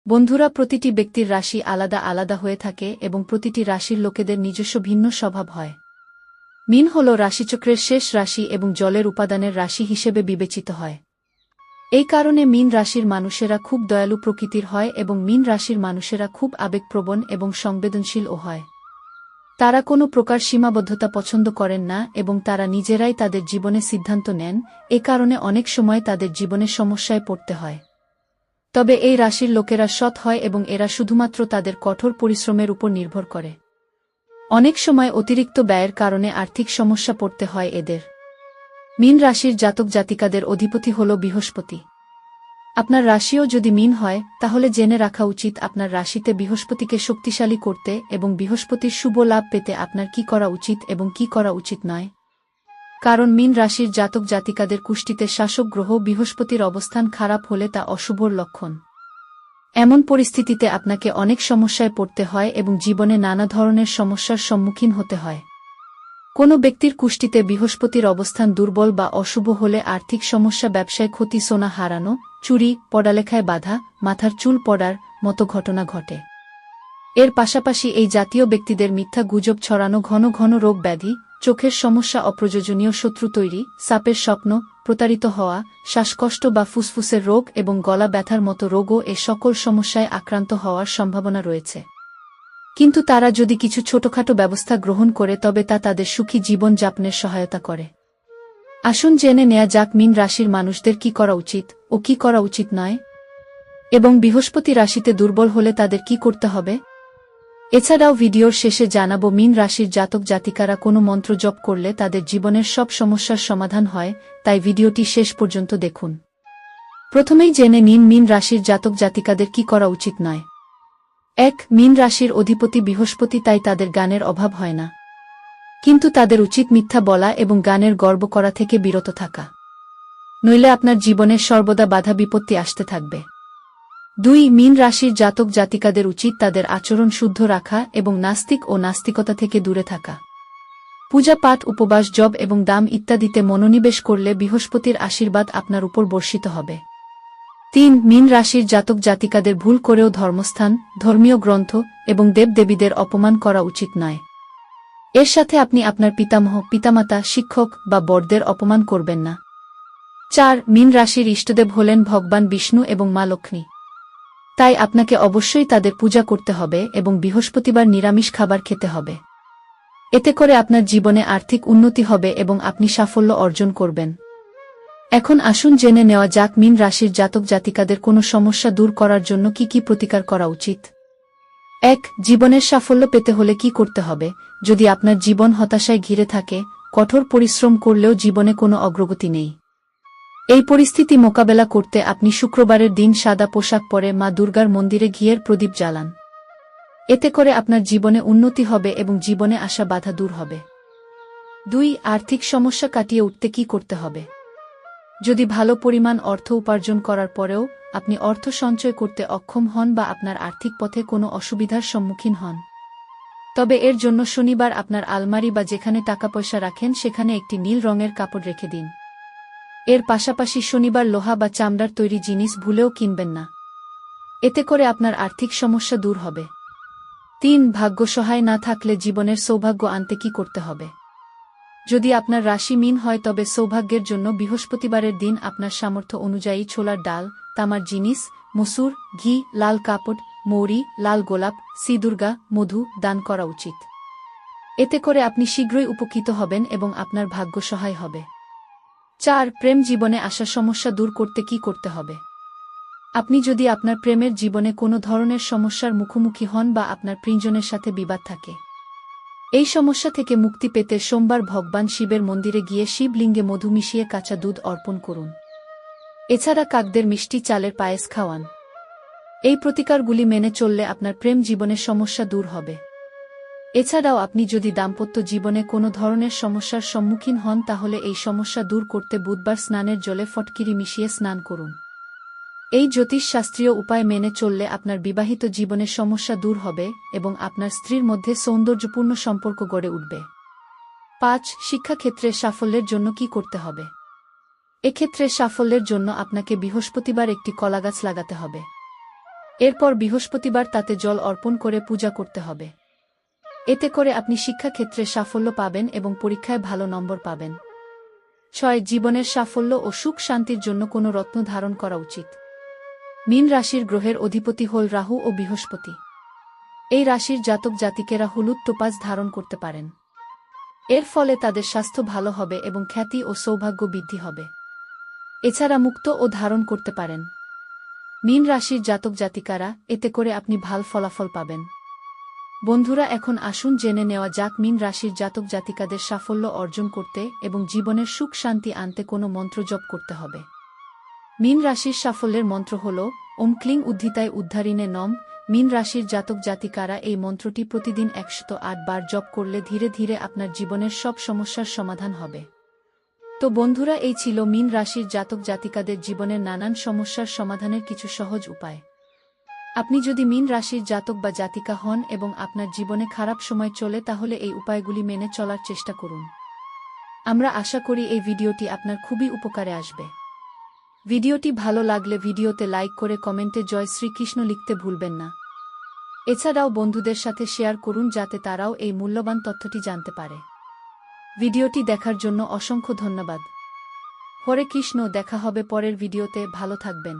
বন্ধুরা, প্রতিটি ব্যক্তির রাশি আলাদা আলাদা হয়ে থাকে এবং প্রতিটি রাশির লোকেদের নিজস্ব ভিন্ন স্বভাব হয়। মীন হল রাশিচক্রের শেষ রাশি এবং জলের উপাদানের রাশি হিসেবে বিবেচিত হয়। এই কারণে মীন রাশির মানুষেরা খুব দয়ালু প্রকৃতির হয় এবং মীন রাশির মানুষেরা খুব আবেগপ্রবণ এবং সংবেদনশীলও হয়। তারা কোনো প্রকার সীমাবদ্ধতা পছন্দ করেন না এবং তারা নিজেরাই তাদের জীবনে সিদ্ধান্ত নেন। এ কারণে অনেক সময় তাদের জীবনে সমস্যায় পড়তে হয়। তবে এই রাশির লোকেরা সৎ হয় এবং এরা শুধুমাত্র তাদের কঠোর পরিশ্রমের উপর নির্ভর করে। অনেক সময় অতিরিক্ত ব্যয়ের কারণে আর্থিক সমস্যা পড়তে হয় এদের। মীন রাশির জাতক জাতিকাদের অধিপতি হল বৃহস্পতি। আপনার রাশিও যদি মীন হয় তাহলে জেনে রাখা উচিত আপনার রাশিতে বৃহস্পতিকে শক্তিশালী করতে এবং বৃহস্পতির শুভ লাভ পেতে আপনার কি করা উচিত এবং কি করা উচিত নয়। কারণ মীন রাশির জাতক জাতিকাদের কুষ্টিতে শাসক গ্রহ বৃহস্পতির অবস্থান খারাপ হলে তা অশুভর লক্ষণ। এমন পরিস্থিতিতে আপনাকে অনেক সমস্যায় পড়তে হয় এবং জীবনে নানা ধরনের সমস্যার সম্মুখীন হতে হয়। কোনো ব্যক্তির কুষ্টিতে বৃহস্পতির অবস্থান দুর্বল বা অশুভ হলে আর্থিক সমস্যা, ব্যবসায় ক্ষতি, সোনা হারানো, চুরি, পড়ালেখায় বাধা, মাথার চুল পড়ার মতো ঘটনা ঘটে। এর পাশাপাশি এই জাতীয় ব্যক্তিদের মিথ্যা গুজব ছড়ানো, ঘন ঘন রোগ ব্যাধি, চোখের সমস্যা, অপ্রয়োজনীয় শত্রু তৈরি, সাপের স্বপ্ন, প্রতারিত হওয়া, শ্বাসকষ্ট বা ফুসফুসের রোগ এবং গলা ব্যথার মতো রোগও এ সকল সমস্যায় আক্রান্ত হওয়ার সম্ভাবনা রয়েছে। কিন্তু তারা যদি কিছু ছোটখাটো ব্যবস্থা গ্রহণ করে তবে তা তাদের সুখী জীবন যাপনের সহায়তা করে। আসুন জেনে নেয়া যাক মীন রাশির মানুষদের কি করা উচিত ও কি করা উচিত নয়, এবং বৃহস্পতি রাশিতে দুর্বল হলে তাদের কি করতে হবে। এছাড়াও ভিডিওর শেষে জানাবো মীন রাশির জাতক জাতিকারা কোনো মন্ত্র জপ করলে তাদের জীবনের সব সমস্যার সমাধান হয়, তাই ভিডিওটি শেষ পর্যন্ত দেখুন। প্রথমেই জেনে নিন মীন রাশির জাতক জাতিকাদের কি করা উচিত নয়। ১. মীন রাশির অধিপতি বৃহস্পতি, তাই তাদের জ্ঞানের অভাব হয় না। কিন্তু তাদের উচিত মিথ্যা বলা এবং জ্ঞানের গর্ব করা থেকে বিরত থাকা, নইলে আপনার জীবনে সর্বদা বাধা বিপত্তি আসতে থাকবে। ২. মীন রাশির জাতক জাতিকাদের উচিত তাদের আচরণ শুদ্ধ রাখা এবং নাস্তিক ও নাস্তিকতা থেকে দূরে থাকা। পূজা পাঠ, উপবাস, জপ এবং দাম ইত্যাদিতে মনোনিবেশ করলে বৃহস্পতির আশীর্বাদ আপনার উপর বর্ষিত হবে। ৩. মীন রাশির জাতক জাতিকাদের ভুল করেও ধর্মস্থান, ধর্মীয় গ্রন্থ এবং দেবদেবীদের অপমান করা উচিত নয়। এর সাথে আপনি আপনার পিতামহ, পিতামাতা, শিক্ষক বা বড়দের অপমান করবেন না। ৪. মীন রাশির ইষ্টদেব হলেন ভগবান বিষ্ণু এবং মা লক্ষ্মী। তাই আপনাকে অবশ্যই তাদের পূজা করতে হবে এবং বৃহস্পতিবার নিরামিষ খাবার খেতে হবে। এতে করে আপনার জীবনে আর্থিক উন্নতি হবে এবং আপনি সাফল্য অর্জন করবেন। এখন আসুন জেনে নেওয়া যাক মীন রাশির জাতক জাতিকাদের কোনো সমস্যা দূর করার জন্য কি কি প্রতিকার করা উচিত। ১. জীবনের সাফল্য পেতে হলে কি করতে হবে। যদি আপনার জীবন হতাশায় ঘিরে থাকে, কঠোর পরিশ্রম করলেও জীবনে কোনো অগ্রগতি নেই, এই পরিস্থিতি মোকাবেলা করতে আপনি শুক্রবারের দিন সাদা পোশাক পরে মা দুর্গার মন্দিরে ঘিয়ের প্রদীপ জ্বালান। এতে করে আপনার জীবনে উন্নতি হবে এবং জীবনে আসা বাধা দূর হবে। ২. আর্থিক সমস্যা কাটিয়ে উঠতে কি করতে হবে। যদি ভালো পরিমাণ অর্থ উপার্জন করার পরেও আপনি অর্থ সঞ্চয় করতে অক্ষম হন বা আপনার আর্থিক পথে কোনো অসুবিধার সম্মুখীন হন, তবে এর জন্য শনিবার আপনার আলমারি বা যেখানে টাকা পয়সা রাখেন সেখানে একটি নীল রঙের কাপড় রেখে দিন। এর পাশাপাশি শনিবার লোহা বা চামড়ার তৈরি জিনিস ভুলেও কিনবেন না। এতে করে আপনার আর্থিক সমস্যা দূর হবে। ৩. ভাগ্য সহায় না থাকলে জীবনের সৌভাগ্য আনতে কি করতে হবে। যদি আপনার রাশি মীন হয় তবে সৌভাগ্যের জন্য বৃহস্পতিবারের দিন আপনার সামর্থ্য অনুযায়ী ছোলার ডাল, তামার জিনিস, মসুর, ঘি, লাল কাপড়, মৌরি, লাল গোলাপ, দুর্গা, মধু দান করা উচিত। এতে করে আপনি শীঘ্রই উপকৃত হবেন এবং আপনার ভাগ্য সহায় হবে। ৪. প্রেম জীবনে আসা সমস্যা দূর করতে কি করতে হবে। আপনি যদি আপনার প্রেমের জীবনে কোনো ধরনের সমস্যার মুখোমুখি হন বা আপনার প্রিয়জনের সাথে বিবাদ থাকে, এই সমস্যা থেকে মুক্তি পেতে সোমবার ভগবান শিবের মন্দিরে গিয়ে শিবলিঙ্গে মধু মিশিয়ে কাঁচা দুধ অর্পণ করুন। এছাড়া কাকদের মিষ্টি চালের পায়েস খাওয়ান। এই প্রতিকারগুলি মেনে চললে আপনার প্রেম জীবনের সমস্যা দূর হবে। এছাড়াও আপনি যদি দাম্পত্য জীবনে কোনো ধরনের সমস্যার সম্মুখীন হন তাহলে এই সমস্যা দূর করতে বুধবার স্নানের জলে ফটকিরি মিশিয়ে স্নান করুন। এই জ্যোতিষশাস্ত্রীয় উপায় মেনে চললে আপনার বিবাহিত জীবনের সমস্যা দূর হবে এবং আপনার স্ত্রীর মধ্যে সৌন্দর্যপূর্ণ সম্পর্ক গড়ে উঠবে। ৫. শিক্ষাক্ষেত্রে সাফল্যের জন্য কি করতে হবে। এক্ষেত্রে সাফল্যের জন্য আপনাকে বৃহস্পতিবার একটি কলাগাছ লাগাতে হবে। এরপর বৃহস্পতিবার তাতে জল অর্পণ করে পূজা করতে হবে। এতে করে আপনি শিক্ষাক্ষেত্রে সাফল্য পাবেন এবং পরীক্ষায় ভালো নম্বর পাবেন। 6. জীবনের সাফল্য ও সুখ শান্তির জন্য কোনো রত্ন ধারণ করা উচিত। মীন রাশির গ্রহের অধিপতি হল রাহু ও বৃহস্পতি। এই রাশির জাতক জাতিকেরা হলুদ টোপাজ ধারণ করতে পারেন। এর ফলে তাদের স্বাস্থ্য ভালো হবে এবং খ্যাতি ও সৌভাগ্য বৃদ্ধি হবে। এছাড়া মুক্ত ও ধারণ করতে পারেন। মীন রাশির জাতক জাতিকারা, এতে করে আপনি ভালো ফলাফল পাবেন। বন্ধুরা, এখন আসুন জেনে নেওয়া যাক মীন রাশির জাতক জাতিকাদের সাফল্য অর্জন করতে এবং জীবনের সুখ শান্তি আনতে কোনো মন্ত্র জপ করতে হবে। মীন রাশির সাফল্যের মন্ত্র হল ওম ক্লিং উদ্ধিতায় উদ্ধারিণে নম। মীন রাশির জাতক জাতিকারা এই মন্ত্রটি প্রতিদিন 108 বার জপ করলে ধীরে ধীরে আপনার জীবনের সব সমস্যার সমাধান হবে। তো বন্ধুরা, এই ছিল মীন রাশির জাতক জাতিকাদের জীবনের নানান সমস্যার সমাধানের কিছু সহজ উপায়। আপনি যদি মীন রাশির জাতক বা জাতিকা হন এবং আপনার জীবনে খারাপ সময় চলে, তাহলে এই উপায়গুলি মেনে চলার চেষ্টা করুন। আমরা আশা করি এই ভিডিওটি আপনার খুবই উপকারে আসবে। ভিডিওটি ভালো লাগলে ভিডিওতে লাইক করে কমেন্টে জয় শ্রীকৃষ্ণ লিখতে ভুলবেন না। এছাড়াও বন্ধুদের সাথে শেয়ার করুন যাতে তারাও এই মূল্যবান তথ্যটি জানতে পারে। ভিডিওটি দেখার জন্য অসংখ্য ধন্যবাদ। হরে কৃষ্ণ। দেখা হবে পরের ভিডিওতে। ভালো থাকবেন।